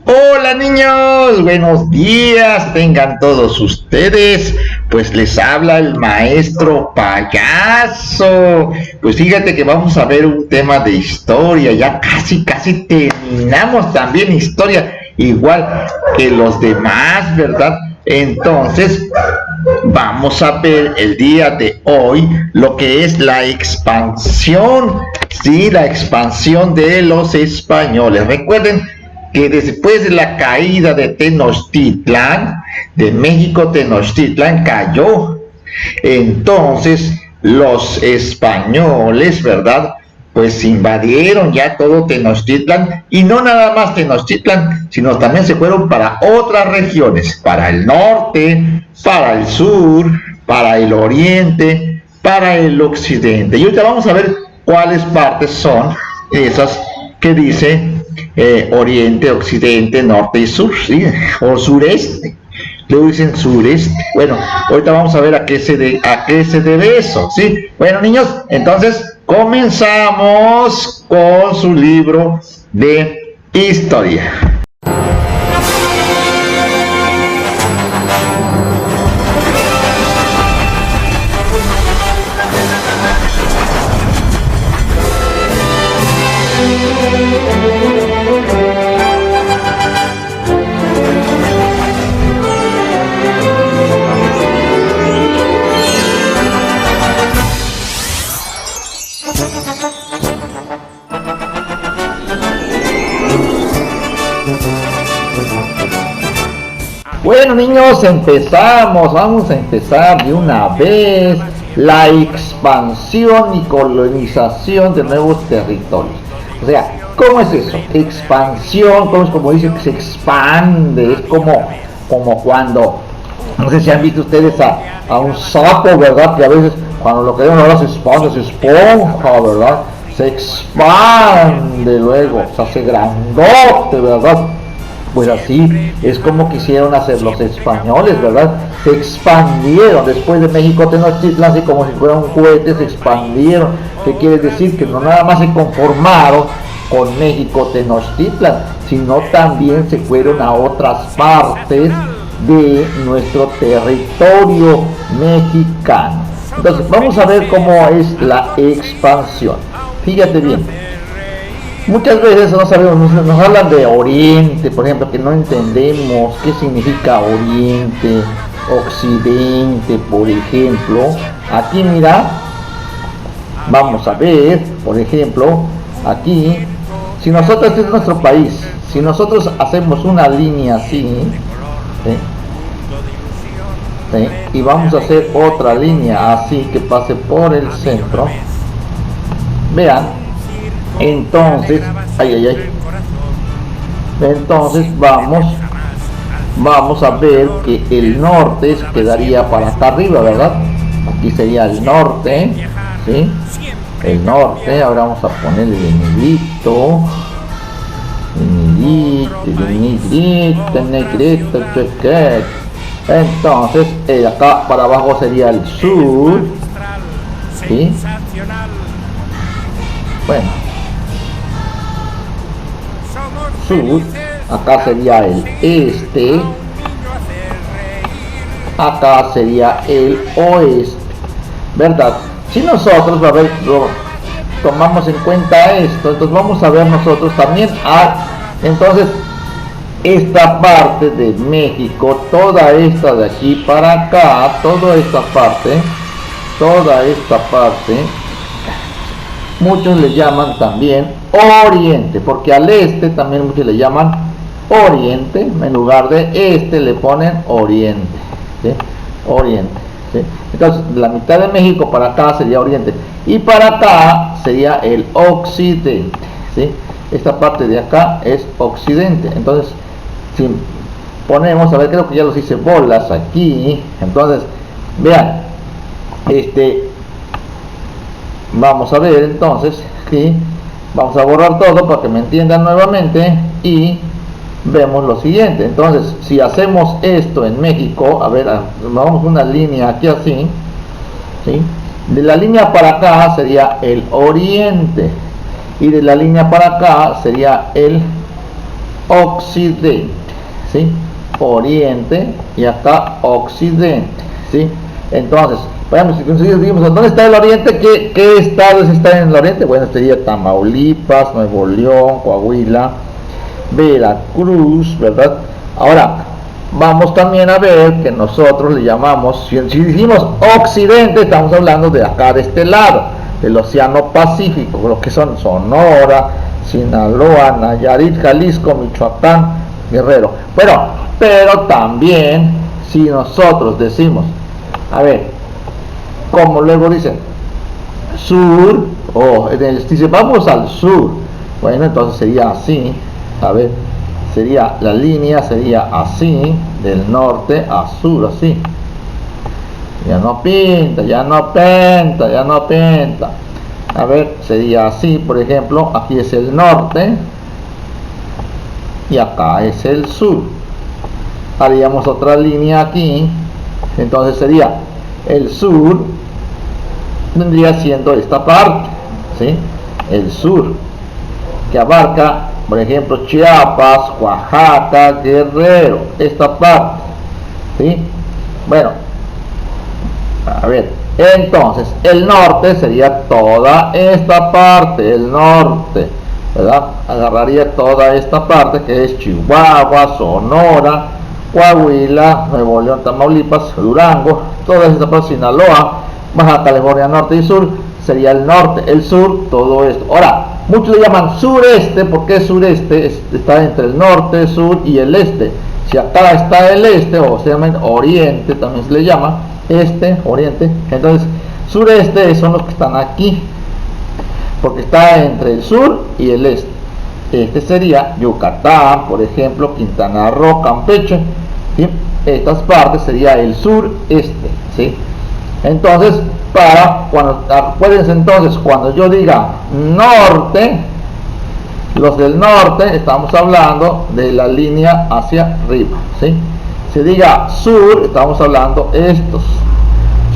Hola niños, buenos días, tengan todos ustedes. Pues les habla el maestro payaso. Pues fíjate que vamos a ver un tema de historia. Ya casi terminamos también historia, igual que los demás, ¿verdad? Entonces, vamos a ver el día de hoy lo que es la expansión, sí, la expansión de los españoles. Recuerden que después de la caída de Tenochtitlan, de México Tenochtitlan cayó. Entonces los españoles, ¿verdad? Pues invadieron ya todo Tenochtitlan, y no nada más Tenochtitlan, sino también se fueron para otras regiones, para el norte, para el sur, para el oriente, para el occidente. Y ahorita vamos a ver cuáles partes son esas que dice oriente, occidente, norte y sur, ¿sí? O sureste. Luego dicen sureste. Bueno, ahorita vamos a ver a qué se debe eso, ¿sí? Bueno, niños, entonces comenzamos con su libro de historia. Bueno niños, vamos a empezar de una vez la expansión y colonización de nuevos territorios. O sea, ¿cómo es eso? Expansión, ¿cómo es? Como dice que se expande, es como cuando, no sé si han visto ustedes a un sapo, ¿verdad? Que a veces cuando lo queremos ahora se esponja, ¿verdad? Se expande luego, o sea, se hace grandote, ¿verdad? Pues así es como quisieron hacer los españoles, ¿verdad? Se expandieron después de México Tenochtitlan, así como si fuera un cohete, se expandieron. ¿Qué quiere decir? Que no nada más se conformaron con México Tenochtitlan, sino también se fueron a otras partes de nuestro territorio mexicano. Entonces, vamos a ver cómo es la expansión. Fíjate bien. Muchas veces no sabemos, nos hablan de Oriente, por ejemplo, que no entendemos qué significa Oriente, Occidente, por ejemplo. Aquí mira, vamos a ver, por ejemplo, aquí, si nosotros, este es nuestro país, si nosotros hacemos una línea así, ¿sí? Y vamos a hacer otra línea así que pase por el centro, vean. Entonces, entonces vamos a ver que el norte quedaría para acá arriba, ¿verdad? Aquí sería el norte, ¿sí? El norte, ahora vamos a ponerle el negrito, cheque. Entonces, acá para abajo sería el sur, ¿sí? Bueno. Sur, acá sería el este, acá sería el oeste, ¿verdad? Si nosotros tomamos en cuenta esto, entonces vamos a ver nosotros también entonces esta parte de México, toda esta de aquí para acá, toda esta parte, muchos le llaman también Oriente, porque al este también muchos le llaman Oriente, en lugar de este le ponen Oriente, ¿sí? Oriente, ¿sí? Entonces la mitad de México para acá sería Oriente y para acá sería el Occidente, ¿sí? Esta parte de acá es Occidente. Entonces si ponemos, a ver, creo que ya los hice bolas aquí, entonces vean, vamos a ver entonces, ¿sí? Vamos a borrar todo para que me entiendan nuevamente y vemos lo siguiente. Entonces, si hacemos esto en México, a ver, vamos una línea aquí así, ¿sí? De la línea para acá sería el oriente y de la línea para acá sería el occidente, ¿sí? Oriente y acá occidente, ¿sí? Entonces, veamos si conseguimos, ¿dónde está el oriente? ¿Qué estados están en el oriente? Bueno, sería Tamaulipas, Nuevo León, Coahuila, Veracruz, ¿verdad? Ahora, vamos también a ver que nosotros le llamamos, si decimos occidente, estamos hablando de acá, de este lado, del Océano Pacífico, lo que son Sonora, Sinaloa, Nayarit, Jalisco, Michoacán, Guerrero. Bueno, pero también, si nosotros decimos, a ver, como luego dicen, sur, o dice, vamos al sur, bueno, entonces sería así, a ver, sería, la línea sería así, del norte a sur, así. Ya no pinta, ya no pinta, ya no pinta. A ver, sería así, por ejemplo, aquí es el norte y acá es el sur. Haríamos otra línea aquí, entonces sería el sur, vendría siendo esta parte, ¿sí? El sur, que abarca, por ejemplo, Chiapas, Oaxaca, Guerrero, esta parte, ¿sí? Bueno, a ver, entonces el norte sería toda esta parte, el norte, ¿verdad? Agarraría toda esta parte que es Chihuahua, Sonora, Coahuila, Nuevo León, Tamaulipas, Durango, toda esta parte, Sinaloa, Baja California Norte y Sur, sería el norte, el sur, todo esto. Ahora, muchos le llaman sureste, porque sureste está entre el norte, sur y el este. Si acá está el este, o se llama oriente, también se le llama, este, oriente, entonces sureste son los que están aquí, porque está entre el sur y el este. Este sería Yucatán, por ejemplo, Quintana Roo, Campeche, ¿sí? Estas partes sería el sureste, ¿sí? Entonces, acuérdense entonces, cuando yo diga norte, los del norte, estamos hablando de la línea hacia arriba, ¿sí? Si diga sur, estamos hablando de estos.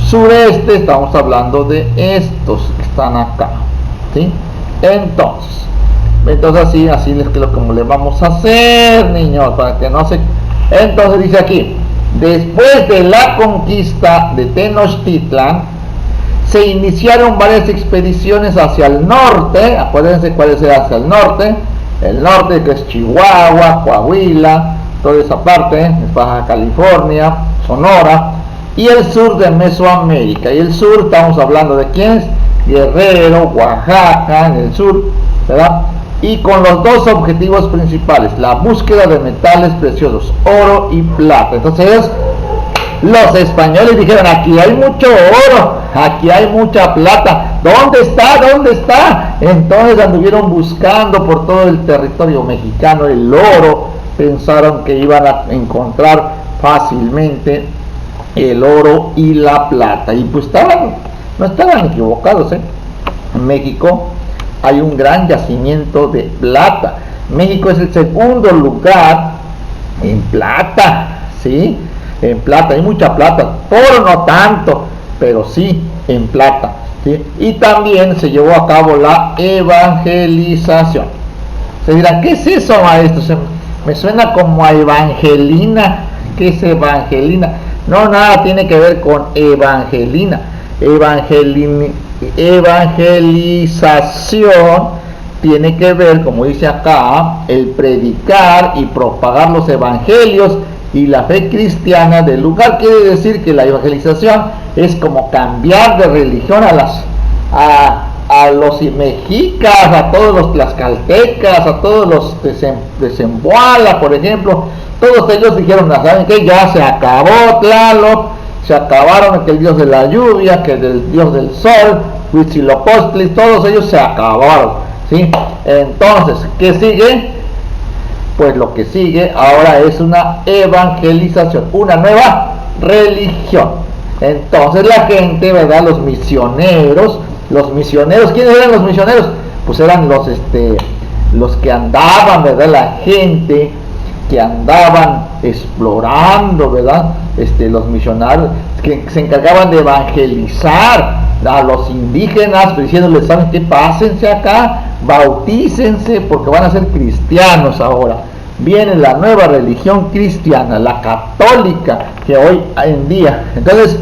Sureste, estamos hablando de estos que están acá, ¿sí? Entonces así es que como le vamos a hacer, niños, para que no se... Entonces dice aquí, después de la conquista de Tenochtitlan, se iniciaron varias expediciones hacia el norte. Acuérdense cuál es hacia el norte que es Chihuahua, Coahuila, toda esa parte, Baja California, Sonora, y el sur de Mesoamérica. Y el sur, estamos hablando de quién es, Guerrero, Oaxaca, en el sur, ¿verdad? Y con los dos objetivos principales, la búsqueda de metales preciosos, oro y plata. Entonces los españoles dijeron, aquí hay mucho oro, aquí hay mucha plata, ¿dónde está? ¿Dónde está? Entonces anduvieron buscando por todo el territorio mexicano el oro, pensaron que iban a encontrar fácilmente el oro y la plata, y pues no estaban equivocados, ¿eh? En México hay un gran yacimiento de plata. México es el segundo lugar en plata, ¿sí? En plata, hay mucha plata, oro no tanto, pero sí en plata, ¿sí? Y también se llevó a cabo la evangelización. Se dirán, ¿qué es eso, maestro? Me suena como a Evangelina. ¿Qué es Evangelina? No, nada tiene que ver con Evangelina. Evangelización tiene que ver, como dice acá, el predicar y propagar los evangelios y la fe cristiana del lugar. Quiere decir que la evangelización es como cambiar de religión a los mexicas, a todos los tlaxcaltecas, a todos los de Zempoala, por ejemplo. Todos ellos dijeron, ¿saben qué? Ya se acabó Tlaloc, se acabaron que el dios de la lluvia, que el dios del sol, Huitzilopochtli, todos ellos se acabaron, ¿sí? Entonces, ¿qué sigue? Pues lo que sigue ahora es una evangelización, una nueva religión. Entonces la gente, ¿verdad? Los misioneros, ¿quiénes eran los misioneros? Pues eran los que andaban, ¿verdad? La gente que andaban explorando, ¿verdad? Los misionarios que se encargaban de evangelizar a los indígenas, diciéndoles, ¿saben qué? Pásense acá, bautícense, porque van a ser cristianos ahora, viene la nueva religión cristiana, la católica, que hoy en día. Entonces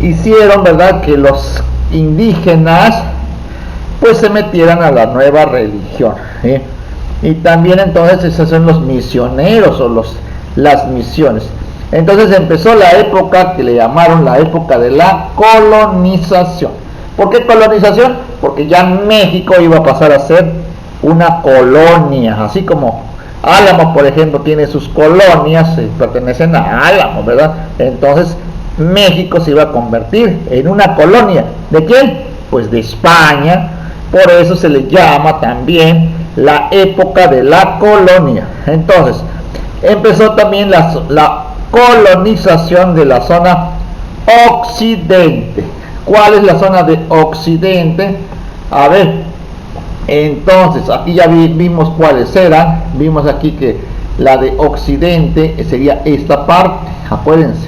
hicieron, ¿verdad?, que los indígenas pues se metieran a la nueva religión, ¿sí? Y también entonces esos son los misioneros o las misiones. Entonces empezó la época que le llamaron la época de la colonización. ¿Por qué colonización? Porque ya México iba a pasar a ser una colonia, así como Álamo, por ejemplo, tiene sus colonias, pertenecen a Álamo, ¿verdad? Entonces México se iba a convertir en una colonia. ¿De quién? Pues de España. Por eso se le llama también la época de la colonia. Entonces empezó también la colonización de la zona occidente. ¿Cuál es la zona de occidente? A ver, entonces aquí ya vimos cuáles eran. Vimos aquí que la de occidente sería esta parte, acuérdense,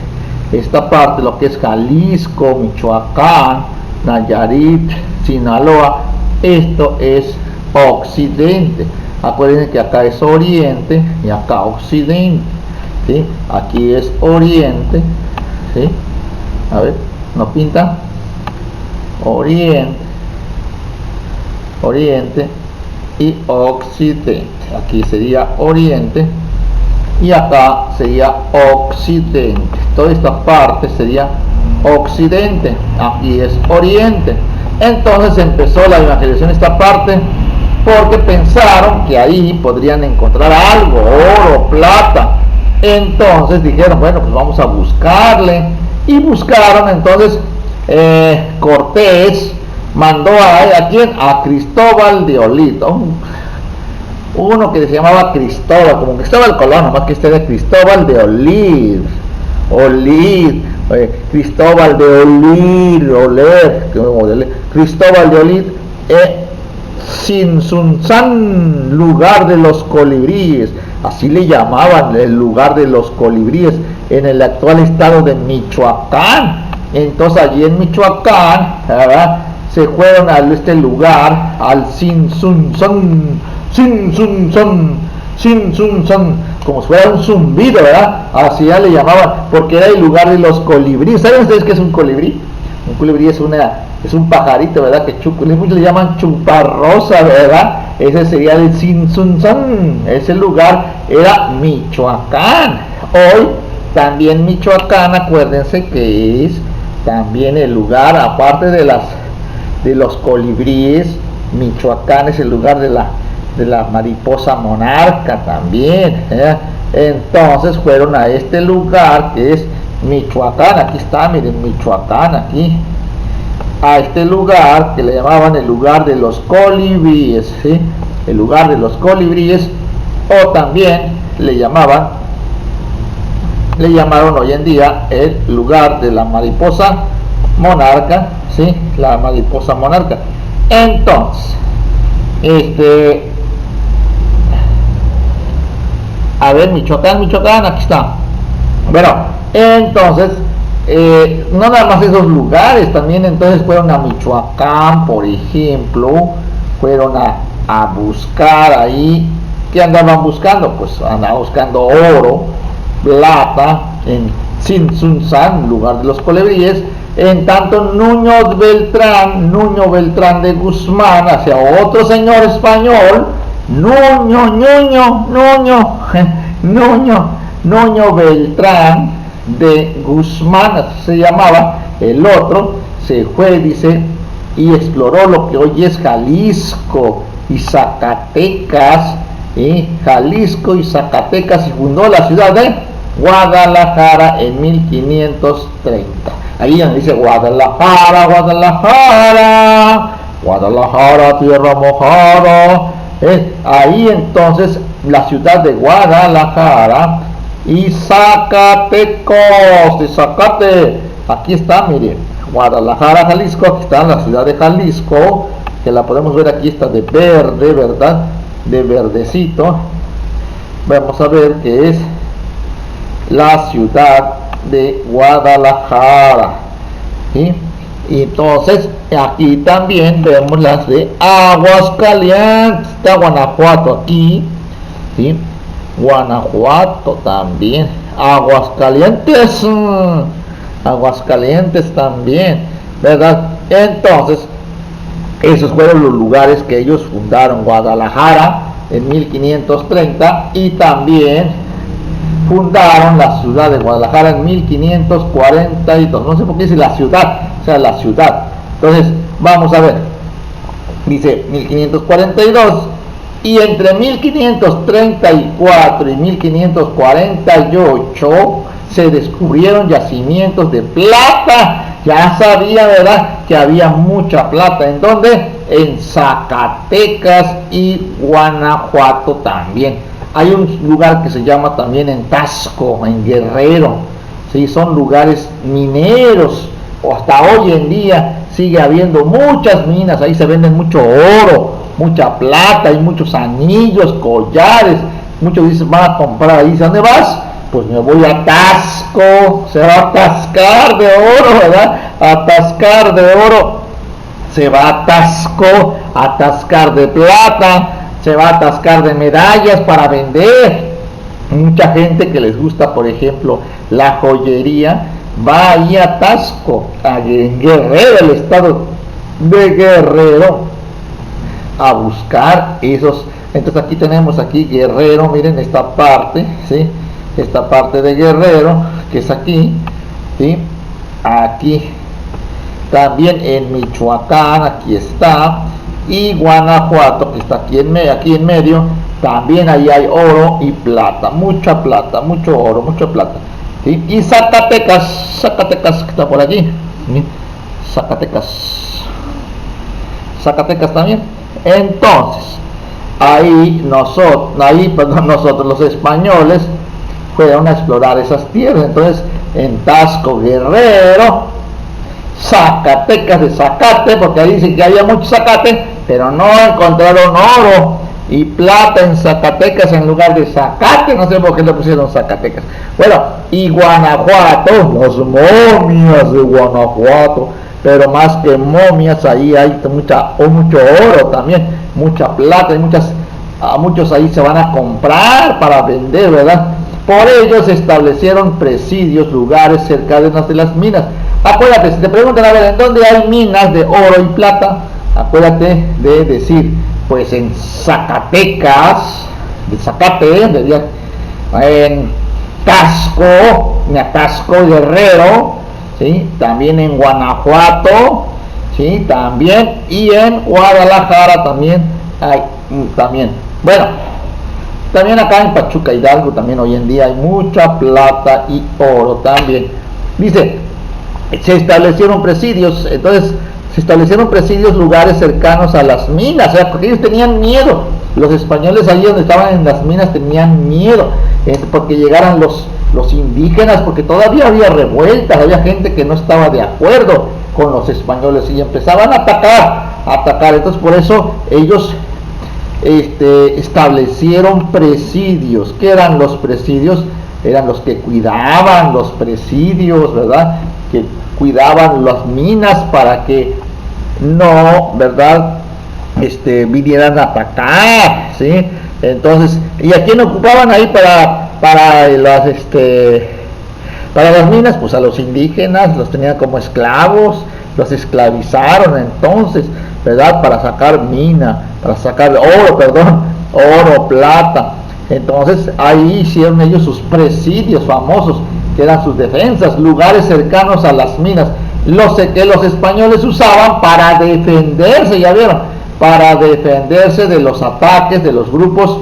esta parte, lo que es Jalisco, Michoacán, Nayarit, Sinaloa. Esto es occidente. Acuérdense que acá es oriente y acá occidente, ¿sí? Aquí es oriente, ¿sí? A ver, ¿no pinta? Oriente y occidente. Aquí sería oriente y acá sería occidente. Toda esta parte sería occidente. Aquí es oriente. Entonces empezó la evangelización esta parte porque pensaron que ahí podrían encontrar algo, oro, plata. Entonces dijeron, bueno, pues vamos a buscarle. Y buscaron. Entonces Cortés mandó a quién, a Cristóbal de Olid, uno que se llamaba Cristóbal, como Cristóbal Colón, nomás que este de Cristóbal de Olid, Cristóbal de Olid, Cristóbal de Olid, Tzintzuntzán, lugar de los colibríes, así le llamaban, el lugar de los colibríes, en el actual estado de Michoacán. Entonces allí en Michoacán, ¿verdad?, se fueron a este lugar, al Tzintzuntzán, como si fuera un zumbido, ¿verdad? Así ya le llamaban, porque era el lugar de los colibríes. ¿Saben ustedes qué es un colibrí? Un colibrí es un pajarito, ¿verdad? Que muchos le llaman chuparrosa, ¿verdad? Ese sería el Tzintzuntzán. Ese lugar era Michoacán. Hoy también Michoacán, acuérdense que es también el lugar, aparte de los colibríes, Michoacán es el lugar de la mariposa monarca también, ¿eh? Entonces fueron a este lugar que es Michoacán. Aquí está, miren, Michoacán, aquí, a este lugar que le llamaban el lugar de los colibríes, ¿sí? El lugar de los colibríes, o también le llamaron hoy en día el lugar de la mariposa monarca, ¿sí? La mariposa monarca. Entonces, a ver, Michoacán, aquí está. Bueno, entonces, no nada más esos lugares, también entonces fueron a Michoacán, por ejemplo, fueron a buscar ahí. ¿Qué andaban buscando? Pues andaban buscando oro, plata, en Tzintzuntzán, lugar de los colibríes. En tanto Nuño Beltrán de Guzmán, hacia otro señor español, Nuño Beltrán de Guzmán, así se llamaba. El otro se fue, dice, y exploró lo que hoy es Jalisco y Zacatecas, Jalisco y Zacatecas, y fundó la ciudad de Guadalajara en 1530. Ahí donde dice Guadalajara, tierra mojada. Ahí entonces la ciudad de Guadalajara y Zacatecos, de Zacate. Aquí está, miren, Guadalajara, Jalisco. Aquí está la ciudad de Jalisco, que la podemos ver aquí, está de verde, ¿verdad? De verdecito. Vamos a ver que es la ciudad de Guadalajara, ¿sí? Y entonces aquí también vemos las de Aguascalientes, está Guanajuato aquí, ¿sí? Guanajuato también, Aguascalientes, Aguascalientes también, ¿verdad? Entonces, esos fueron los lugares que ellos fundaron. Guadalajara en 1530 y también fundaron la ciudad de Guadalajara en 1542. No sé por qué dice la ciudad, o sea, la ciudad. Entonces, vamos a ver. Dice 1542 y entre 1534 y 1548 se descubrieron yacimientos de plata. Ya sabía, ¿verdad?, que había mucha plata. ¿En dónde? En Zacatecas y Guanajuato también. Hay un lugar que se llama también en Tasco, en Guerrero. ¿Sí? Son lugares mineros. Hasta hoy en día sigue habiendo muchas minas. Ahí se venden mucho oro, mucha plata, hay muchos anillos, collares. Muchos dicen, van a comprar ahí. ¿Dónde vas? Pues me voy a Tasco. Se va a atascar de oro, ¿verdad? Atascar de oro. Se va a Tasco, a atascar de plata. Se va a atascar de medallas para vender. Mucha gente que les gusta, por ejemplo, la joyería, va ahí a Tasco, en Guerrero, el estado de Guerrero, a buscar esos. Entonces aquí tenemos aquí Guerrero, miren esta parte, ¿sí? Esta parte de Guerrero, que es aquí, ¿sí? Aquí también en Michoacán, aquí está, y Guanajuato, que está aquí en medio, también ahí hay oro y plata, mucha plata, mucho oro, mucha plata, ¿sí? Y Zacatecas, que está por allí, ¿sí? Zacatecas también. Entonces, nosotros los españoles fueron a explorar esas tierras. Entonces, en Tasco, Guerrero, Zacatecas de zacate, porque ahí dicen que había mucho zacate, pero no encontraron oro y plata en Zacatecas en lugar de zacate. No sé por qué le pusieron Zacatecas. Bueno, y Guanajuato, las momias de Guanajuato, pero más que momias, ahí hay mucho oro también, mucha plata, y muchos ahí se van a comprar para vender, ¿verdad? Por ello se establecieron presidios, lugares cerca de las minas. Acuérdate, si te preguntan, a ver, ¿en dónde hay minas de oro y plata? Acuérdate de decir, pues en Zacatecas, de Zacate, en Tasco, Guerrero, ¿sí? También en Guanajuato, ¿sí? También, y en Guadalajara también hay, también. Bueno, también acá en Pachuca, Hidalgo, también hoy en día hay mucha plata y oro también. Dice, se establecieron presidios. Entonces se establecieron presidios, lugares cercanos a las minas, o sea, porque ellos tenían miedo. Los españoles allí donde estaban en las minas tenían miedo, porque llegaran los indígenas, porque todavía había revueltas, había gente que no estaba de acuerdo con los españoles y empezaban a atacar. Entonces por eso ellos establecieron presidios. ¿Qué eran los presidios? Eran los que cuidaban los presidios, ¿verdad? Que cuidaban las minas para que no, ¿verdad?, vinieran a atacar, ¿sí? Entonces, ¿y a quién ocupaban ahí para las minas? Pues a los indígenas, los tenían como esclavos, los esclavizaron entonces, ¿verdad?, para sacar oro, plata. Entonces ahí hicieron ellos sus presidios famosos, que eran sus defensas, lugares cercanos a las minas, que los españoles usaban para defenderse, ya vieron, para defenderse de los ataques de los grupos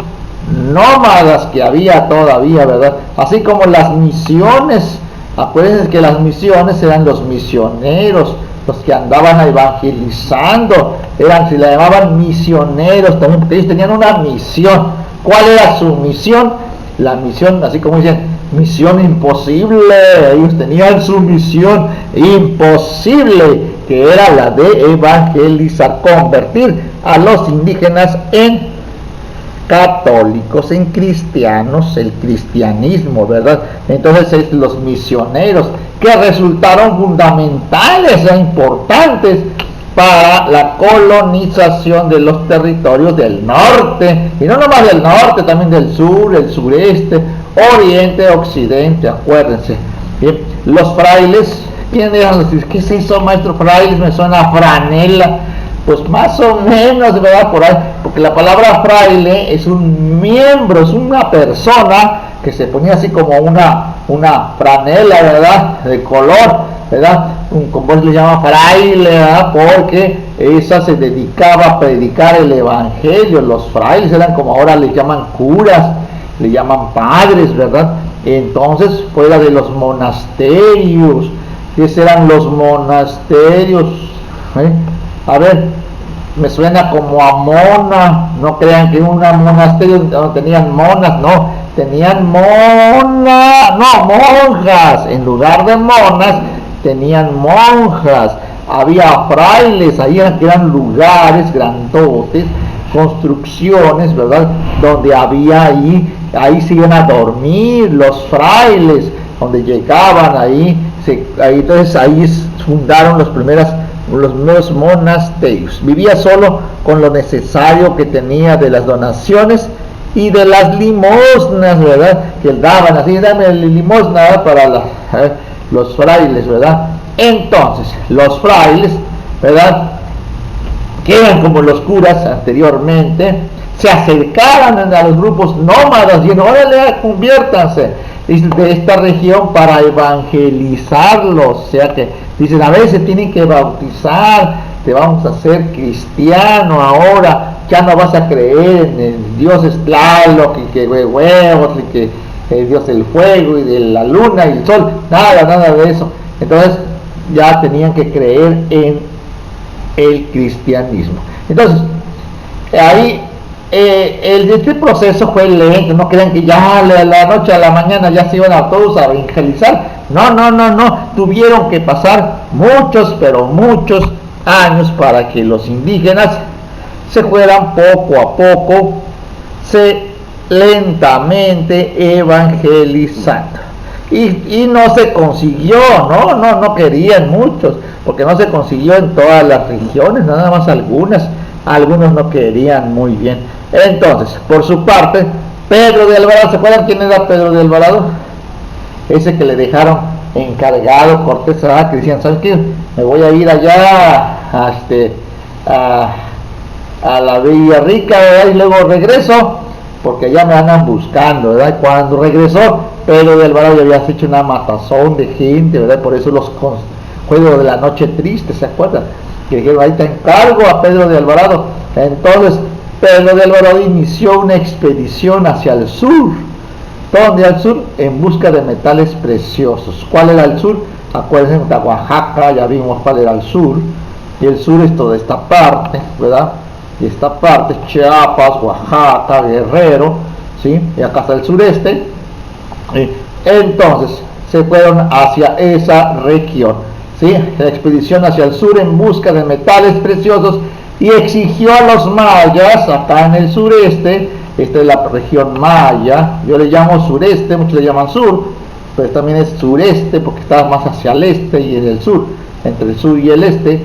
nómadas que había todavía, ¿verdad? Así como las misiones. Acuérdense que las misiones eran los misioneros, los que andaban evangelizando, se le llamaban misioneros también, porque ellos tenían una misión. ¿Cuál era su misión? La misión, así como dicen, misión imposible. Ellos tenían su misión imposible, que era la de evangelizar, convertir a los indígenas en católicos, en cristianos, el cristianismo, ¿verdad? Entonces los misioneros, que resultaron fundamentales e importantes para la colonización de los territorios del norte, y no nomás del norte, también del sur, el sureste, oriente, occidente, acuérdense. Bien, los frailes, ¿quién eran los? ¿Qué se hizo, maestro? Frailes, me suena a franela. Pues más o menos, ¿verdad? Por ahí, porque la palabra fraile es un miembro, es una persona que se ponía así como una franela, ¿verdad? De color, ¿verdad? Como se le llama fraile, ¿verdad? Porque esa se dedicaba a predicar el evangelio. Los frailes eran como ahora le llaman curas, le llaman padres, ¿verdad? Entonces fuera de los monasterios. ¿Qué serán los monasterios? A ver, me suena como a mona. No crean que un monasterio no tenían monas, no, tenían monjas. En lugar de monas tenían monjas. Había frailes, ahí eran lugares grandotes, construcciones, ¿verdad? Donde había ahí se iban a dormir los frailes, donde llegaban entonces ahí fundaron los primeros monasterios. Vivía solo con lo necesario que tenía de las donaciones y de las limosnas, ¿verdad? Que daban así, dame limosna para los frailes, ¿verdad? Entonces, los frailes, ¿verdad? Que eran como los curas anteriormente, se acercaban a los grupos nómadas y órale, conviértanse de esta región para evangelizarlos. O sea que dicen, a veces tienen que bautizar, te vamos a hacer cristiano ahora, ya no vas a creer en el Dios Tlaloc y que huevos y que el Dios del fuego y de la luna y el sol, nada de eso. Entonces ya tenían que creer en el cristianismo. Entonces ahí este proceso fue lento. No crean que ya de la noche a la mañana ya se iban a todos a evangelizar. No, tuvieron que pasar muchos años para que los indígenas se fueran poco a poco, lentamente evangelizando. Y no se consiguió, no querían muchos, porque no se consiguió en todas las regiones, nada más algunos no querían muy bien. Entonces, por su parte, Pedro de Alvarado, ¿se acuerdan quién era Pedro de Alvarado? Ese que le dejaron encargado Cortés, que decían, ¿sabes qué? Me voy a ir allá a la Villa Rica, ¿verdad? Y luego regreso, porque allá me andan buscando, ¿verdad? Cuando regresó, Pedro de Alvarado ya había hecho una matazón de gente, ¿verdad? Por eso los juegos de la noche triste, ¿se acuerdan? Que dijeron, ahí te encargo a Pedro de Alvarado. Entonces Pedro de Alvarado inició una expedición hacia el sur. ¿Dónde al sur? En busca de metales preciosos. ¿Cuál era el sur? Acuérdense de Oaxaca, ya vimos cuál era el sur. Y el sur es toda esta parte, ¿verdad? Y esta parte, Chiapas, Oaxaca, Guerrero, ¿sí? Y acá está el sureste. Entonces se fueron hacia esa región, ¿sí? La expedición hacia el sur en busca de metales preciosos, y exigió a los mayas acá en el sureste. Esta es la región maya, yo le llamo sureste, muchos le llaman sur, pero también es sureste porque está más hacia el este y en el sur, entre el sur y el este.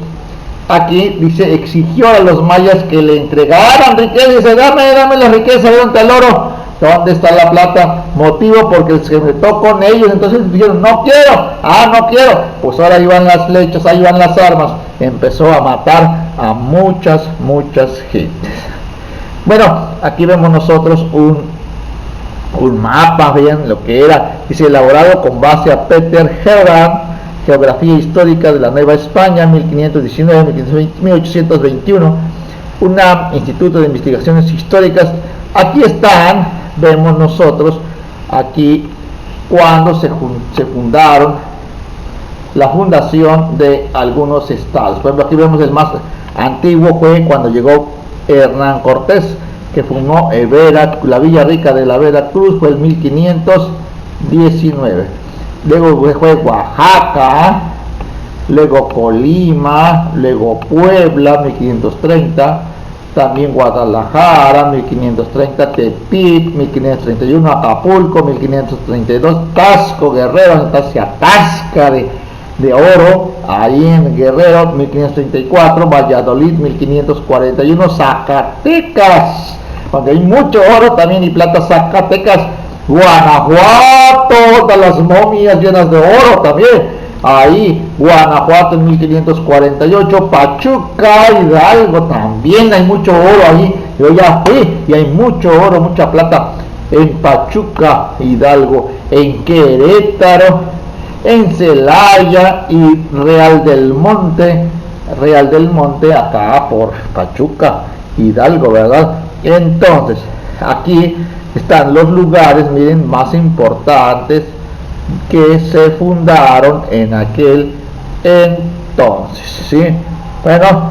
Aquí dice, exigió a los mayas que le entregaran riqueza. Dice, dame la riqueza, ¿dónde está el oro? ¿Dónde está la plata? Motivo porque se metió con ellos. Entonces dijeron, no quiero. Pues ahora iban las flechas, ahí iban las armas. Empezó a matar a muchas gentes. Bueno, aquí vemos nosotros un mapa, vean lo que era. Dice, elaborado con base a Peter Herrmann, Geografía Histórica de la Nueva España, 1519-1821, un instituto de investigaciones históricas. Aquí están, vemos nosotros, aquí cuando se fundaron, la fundación de algunos estados. Por ejemplo, aquí vemos el más antiguo fue cuando llegó Hernán Cortés, que fundó la Villa Rica de la Veracruz, fue el 1519. Luego fue Oaxaca, luego Colima, luego Puebla, 1530, también Guadalajara, 1530, Tepic, 1531, Acapulco, 1532, Tasco, Guerrero, se atasca de oro ahí en Guerrero 1534, Valladolid 1541, Zacatecas, donde hay mucho oro también y plata, Zacatecas, Guanajuato, todas las momias llenas de oro también, ahí Guanajuato en 1548, Pachuca, Hidalgo, también hay mucho oro ahí, yo ya fui y hay mucho oro, mucha plata en Pachuca, Hidalgo, en Querétaro, en Celaya y Real del Monte acá por Pachuca, Hidalgo, ¿verdad? Entonces, aquí están los lugares, miren, más importantes que se fundaron en aquel entonces, ¿sí? Bueno,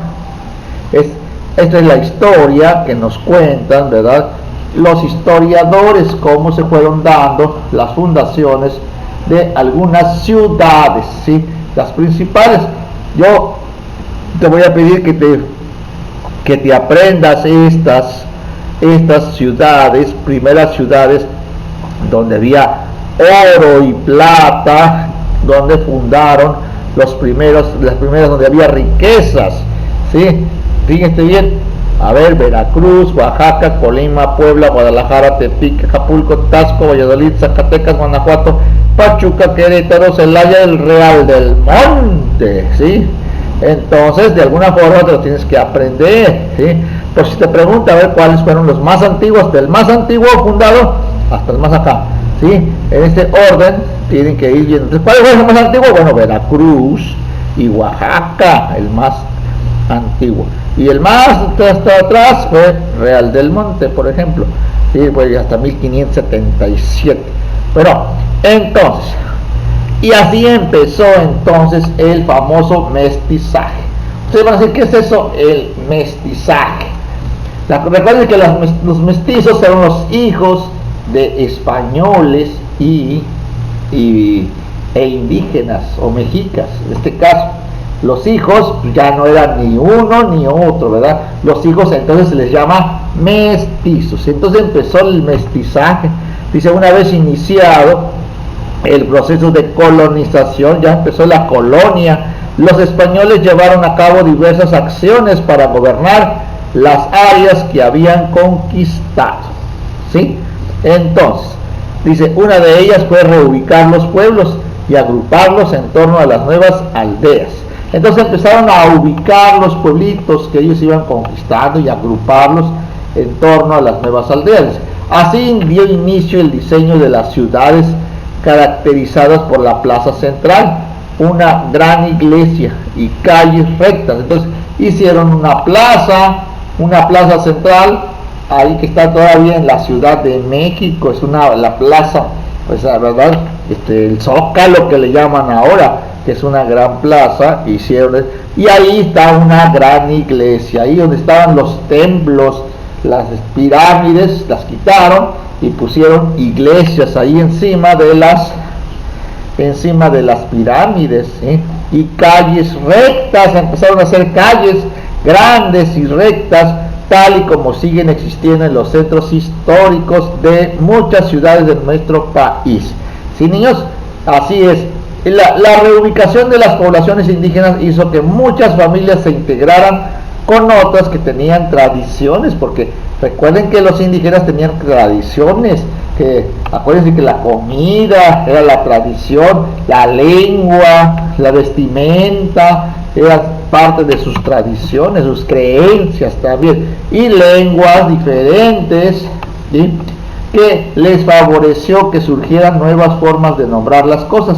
esta es la historia que nos cuentan, ¿verdad? Los historiadores, cómo se fueron dando las fundaciones de algunas ciudades, ¿sí? Las principales. Yo te voy a pedir que te aprendas estas ciudades, primeras ciudades donde había oro y plata, donde fundaron las primeras donde había riquezas, ¿sí? Fíjense bien. A ver, Veracruz, Oaxaca, Colima, Puebla, Guadalajara, Tepic, Acapulco, Tasco, Valladolid, Zacatecas, Guanajuato, Pachuca, Querétaro, Celaya, el Real del Monte, ¿sí? Entonces, de alguna forma te lo tienes que aprender, ¿sí? Pues si te pregunta, a ver cuáles fueron los más antiguos, del más antiguo fundado hasta el más acá, ¿sí? En este orden tienen que ir viendo. ¿Cuál fue el más antiguo? Bueno, Veracruz y Oaxaca, el más antiguo. Y el más hasta atrás fue Real del Monte, por ejemplo, ¿sí? Fue hasta 1577. Bueno, entonces, y así empezó entonces el famoso mestizaje. Ustedes van a decir, ¿qué es eso? El mestizaje. Recuerden que los mestizos eran los hijos de españoles e indígenas o mexicas, en este caso. Los hijos ya no eran ni uno ni otro, ¿verdad? Los hijos entonces se les llama mestizos. Entonces empezó el mestizaje. Dice, una vez iniciado el proceso de colonización, ya empezó la colonia. Los españoles llevaron a cabo diversas acciones para gobernar las áreas que habían conquistado, ¿sí? Entonces, dice, una de ellas fue reubicar los pueblos y agruparlos en torno a las nuevas aldeas. Entonces empezaron a ubicar los pueblitos que ellos iban conquistando y agruparlos en torno a las nuevas aldeas. Así dio inicio el diseño de las ciudades caracterizadas por la plaza central, una gran iglesia y calles rectas. Entonces hicieron una plaza central, ahí que está todavía en la Ciudad de México, es la plaza, pues la verdad, el Zócalo que le llaman ahora, que es una gran plaza, hicieron, y ahí está una gran iglesia, ahí donde estaban los templos, las pirámides, las quitaron y pusieron iglesias ahí encima de las pirámides, ¿sí? Y calles rectas, empezaron a hacer calles grandes y rectas, tal y como siguen existiendo en los centros históricos de muchas ciudades de nuestro país. ¿Sí, niños? Así es. La reubicación de las poblaciones indígenas hizo que muchas familias se integraran con otras que tenían tradiciones, porque recuerden que los indígenas tenían tradiciones, que acuérdense que la comida era la tradición, la lengua, la vestimenta, era parte de sus tradiciones, sus creencias también, y lenguas diferentes, ¿sí? Que les favoreció que surgieran nuevas formas de nombrar las cosas,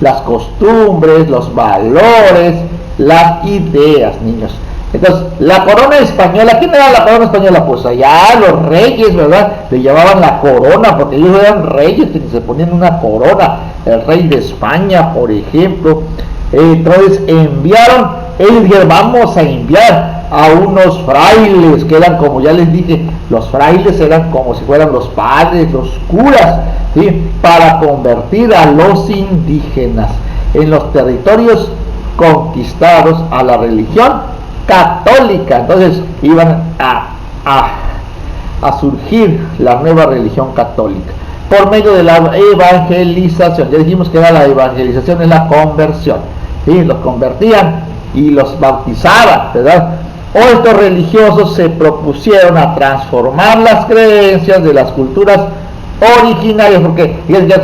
las costumbres, los valores, las ideas, niños. Entonces, la corona española, ¿quién era la corona española? Pues allá los reyes, ¿verdad? Le llamaban la corona, porque ellos eran reyes, que se ponían una corona, el rey de España, por ejemplo. Entonces ellos dijeron, vamos a enviar a unos frailes, que eran, como ya les dije, los frailes eran como si fueran los padres, los curas, ¿sí? Para convertir a los indígenas en los territorios conquistados a la religión católica. Entonces iban a surgir la nueva religión católica por medio de la evangelización. Ya dijimos que era la evangelización, es la conversión. ¿sí? Los convertían y los bautizaban, ¿verdad? O estos religiosos se propusieron a transformar las creencias de las culturas originarias, porque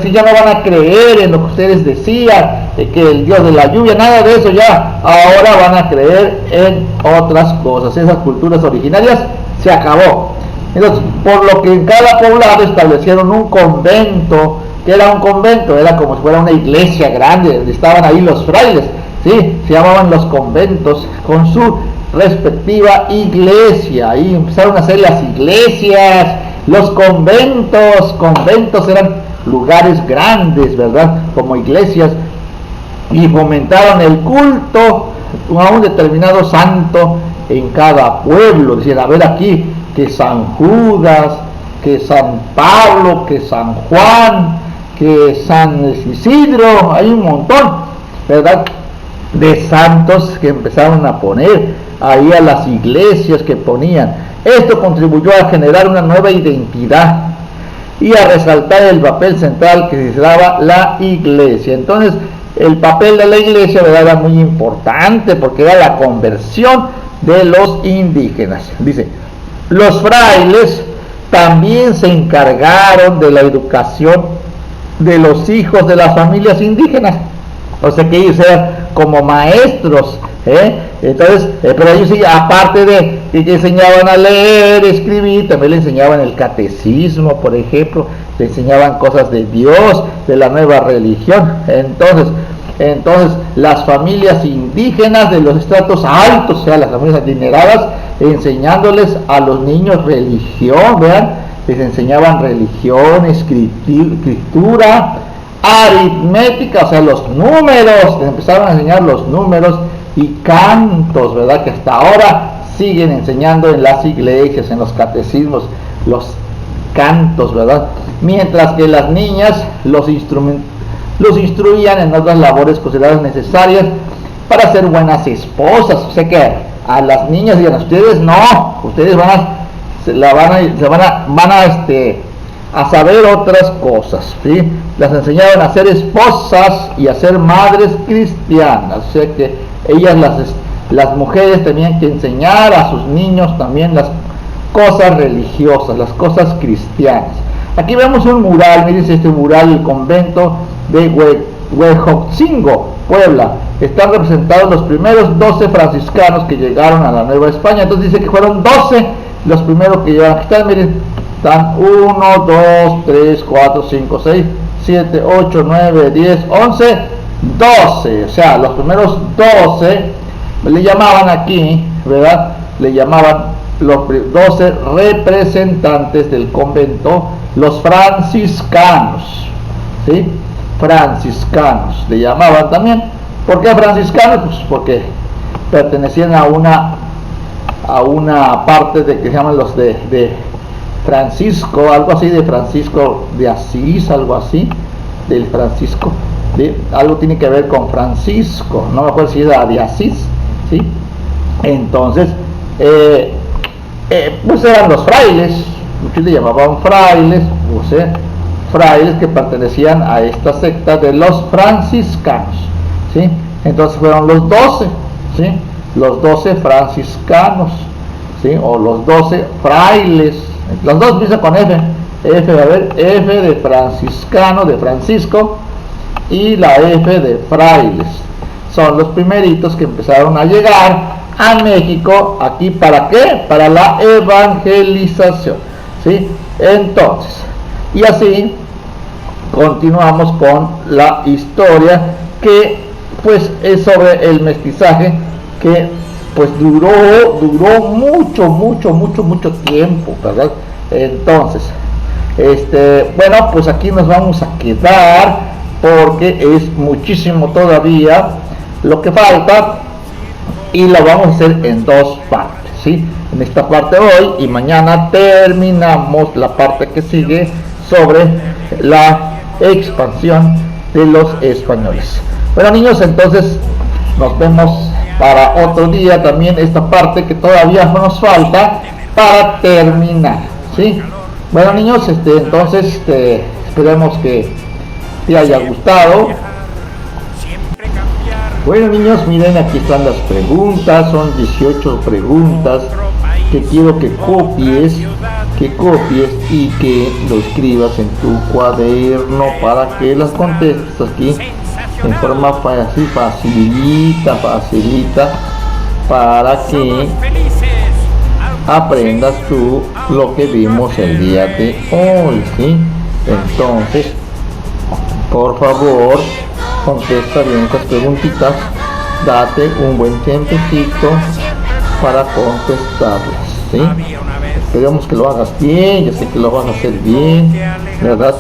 si ya no van a creer en lo que ustedes decían, que el dios de la lluvia, nada de eso ya, ahora van a creer en otras cosas. Esas culturas originarias se acabó. Entonces, por lo que en cada poblado establecieron un convento. Que era un convento, era como si fuera una iglesia grande, donde estaban ahí los frailes, ¿sí? Se llamaban los conventos, con su respectiva iglesia. Ahí empezaron a hacer las iglesias, los conventos. Conventos eran lugares grandes, ¿verdad? Como iglesias, y fomentaron el culto a un determinado santo en cada pueblo. Decían, a ver aquí, que San Judas, que San Pablo, que San Juan, que San Isidro, hay un montón, ¿verdad?, de santos que empezaron a poner ahí a las iglesias que ponían. Esto contribuyó a generar una nueva identidad y a resaltar el papel central que se daba la iglesia. Entonces, el papel de la iglesia, ¿verdad?, era muy importante porque era la conversión de los indígenas. Dice, los frailes también se encargaron de la educación de los hijos de las familias indígenas, o sea que ellos eran como maestros, entonces, pero ellos sí, aparte de que enseñaban a leer, escribir, también le enseñaban el catecismo, por ejemplo, le enseñaban cosas de Dios, de la nueva religión. Entonces las familias indígenas de los estratos altos, o sea, las familias adineradas, enseñándoles a los niños religión, vean, les enseñaban religión, escritura, aritmética, o sea, los números, les empezaron a enseñar los números, y cantos, ¿verdad?, que hasta ahora siguen enseñando en las iglesias, en los catecismos, los cantos, ¿verdad? Mientras que las niñas los instruían en otras labores consideradas necesarias para ser buenas esposas. O sea que a las niñas digan, ustedes no, ustedes van a saber otras cosas, ¿sí? Las enseñaban a ser esposas y a ser madres cristianas. O sea que ellas, las mujeres, tenían que enseñar a sus niños también las cosas religiosas, las cosas cristianas. Aquí vemos un mural, miren este mural, el convento de Huejotzingo, Puebla. Están representados los primeros 12 franciscanos que llegaron a la Nueva España. Entonces dice que fueron 12 los primeros que llegaron. Aquí están, miren, están 1, 2, 3, 4, 5, 6, 7, 8, 9, 10, 11, 12. O sea, los primeros 12 le llamaban aquí, ¿verdad? Le llamaban los 12 representantes del convento, los franciscanos, ¿sí? Franciscanos le llamaban también. ¿Por qué franciscanos? Pues porque pertenecían a una parte de que se llaman los de Francisco, algo así, de Francisco de Asís, algo así, del Francisco, ¿sí? Algo tiene que ver con Francisco, no me acuerdo si era de Asís, ¿sí? Entonces, pues eran los frailes, muchos le llamaban frailes, o sea, frailes que pertenecían a esta secta de los franciscanos, ¿sí? Entonces fueron los 12, ¿sí? Los 12 franciscanos, ¿sí? O los 12 frailes. Los dos empiezan con F, F de franciscano, de Francisco, y la F de frailes. Son los primeritos que empezaron a llegar a México, aquí, ¿para qué? Para la evangelización, ¿sí? Entonces, y así continuamos con la historia, que pues es sobre el mestizaje, que pues duró mucho tiempo, ¿verdad? Entonces, bueno, pues aquí nos vamos a quedar, porque es muchísimo todavía lo que falta, y lo vamos a hacer en dos partes, ¿sí? En esta parte hoy, y mañana terminamos la parte que sigue sobre la expansión de los españoles. Bueno, niños, entonces nos vemos para otro día, también esta parte que todavía nos falta para terminar, ¿sí? Bueno, niños, entonces esperemos que te haya gustado. Siempre cambiar. Bueno, niños, miren, aquí están las preguntas, son 18 preguntas que quiero que copies y que lo escribas en tu cuaderno para que las contestes aquí en forma así facilita para que aprendas tú lo que vimos el día de hoy, ¿sí? Entonces, por favor, contesta bien estas preguntitas, date un buen tiempecito para contestarlas, ¿sí? Esperemos que lo hagas bien, yo sé que lo vas a hacer bien, ¿verdad?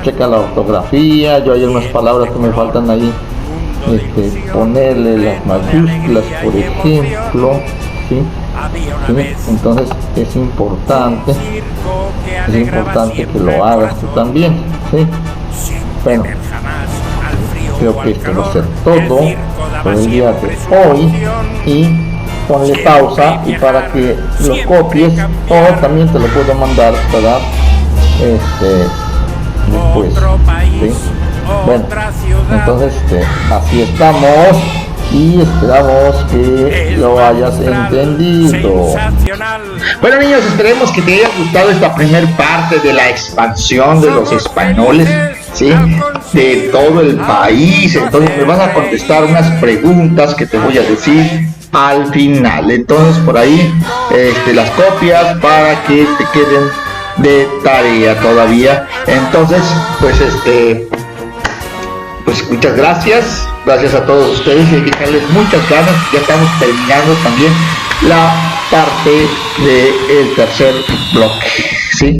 Checa la ortografía, yo hay unas palabras que me faltan ahí, ponerle las mayúsculas, por ejemplo, ¿sí? ¿Sí? Entonces es importante que lo hagas tú también, ¿sí? Bueno, creo que esto va a ser todo por el día de hoy y ponle pausa y para que lo copies o también te lo puedo mandar, ¿verdad? Después, ¿sí? Bueno, entonces así estamos y esperamos que lo hayas entendido. Bueno, niños, esperemos que te haya gustado esta primer parte de la expansión de los españoles, ¿sí? De todo el país. Entonces me vas a contestar unas preguntas que te voy a decir al final. Entonces por ahí las copias para que te queden de tarea todavía. Entonces pues muchas gracias a todos ustedes y hay que echarles muchas ganas. Ya estamos terminando también la parte del tercer bloque, ¿sí?